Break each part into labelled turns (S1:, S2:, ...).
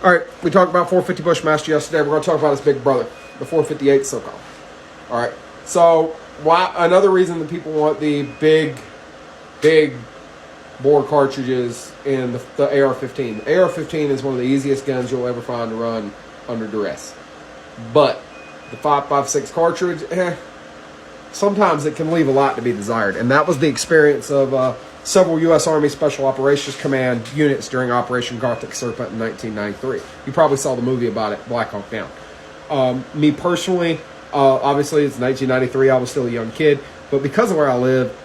S1: All right, we talked about 450 Bushmaster yesterday. We're going to talk about his big brother, the 458 SOCOM. All right, so another reason that people want the big bore cartridges in the AR-15. The AR-15 is one of the easiest guns you'll ever find to run under duress. But the 5.56 cartridge, sometimes it can leave a lot to be desired. And that was the experience of several U.S. Army Special Operations Command units during Operation Gothic Serpent in 1993. You probably saw the movie about it, Black Hawk Down. Me personally, obviously it's 1993. I was still a young kid. But because of where I live,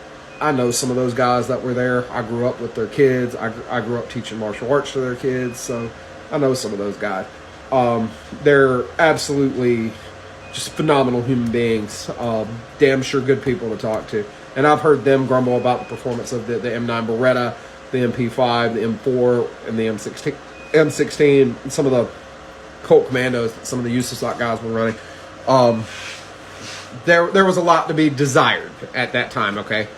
S1: I know some of those guys that were there. I grew up with their kids. I grew up teaching martial arts to their kids. So I know some of those guys. They're absolutely just phenomenal human beings. Damn sure good people to talk to. And I've heard them grumble about the performance of the M9 Beretta, the MP5, the M4, and the M16, and some of the Colt Commandos that some of the USASOC guys were running. There was a lot to be desired at that time, okay?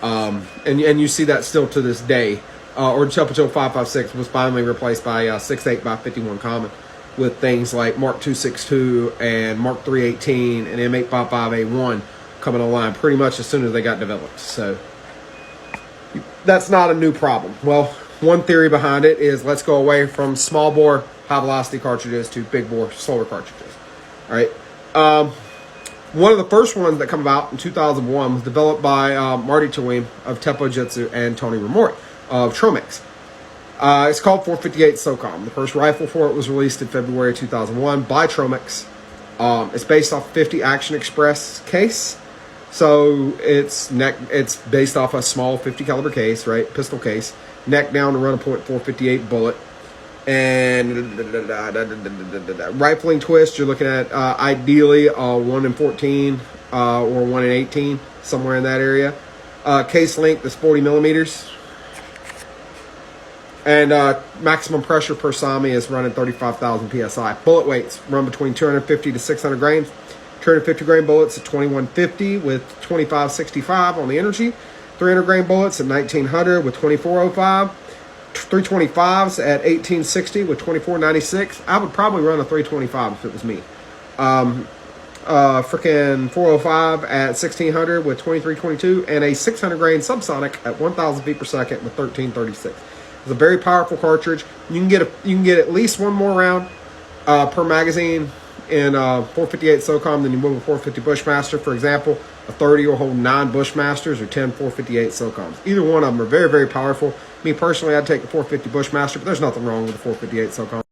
S1: And you see that still to this day. Or Chuppachill 5.56 was finally replaced by 6.8 by 51 Common, with things like Mark 262 and Mark 318 and M855A1 coming online pretty much as soon as they got developed. So that's not a new problem. Well, one theory behind it is let's go away from small bore high velocity cartridges to big bore slower cartridges. All right. One of the first ones that came out in 2001 was developed by Marty Chawim of Teppo Jitsu and Tony Ramori of Tromix. It's called 458 SOCOM. The first rifle for it was released in February 2001 by Tromix. It's based off 50 Action Express case. So it's based off a small 50 caliber case, right? Pistol case. Neck down to run a .458 bullet. And rifling twist, you're looking at ideally 1 in 14 or 1 in 18, somewhere in that area. Case length is 40 millimeters. And maximum pressure per SAMI is running 35,000 PSI. Bullet weights run between 250 to 600 grains. 250 grain bullets at 2150 with 2565 on the energy. 300 grain bullets at 1900 with 2405. 325s at 1860 with 2496. I would probably run a 325 if it was me. Freaking 405 at 1600 with 2322, and a 600 grain subsonic at 1000 feet per second with 1336. It's a very powerful cartridge. You can get at least one more round per magazine in 458 SOCOM than you would with 450 Bushmaster. For example, a 30 will hold 9 Bushmasters or 10 458 SOCOMs. Either one of them are very, very powerful. Me personally, I'd take the 450 Bushmaster, but there's nothing wrong with the 458 SOCOM.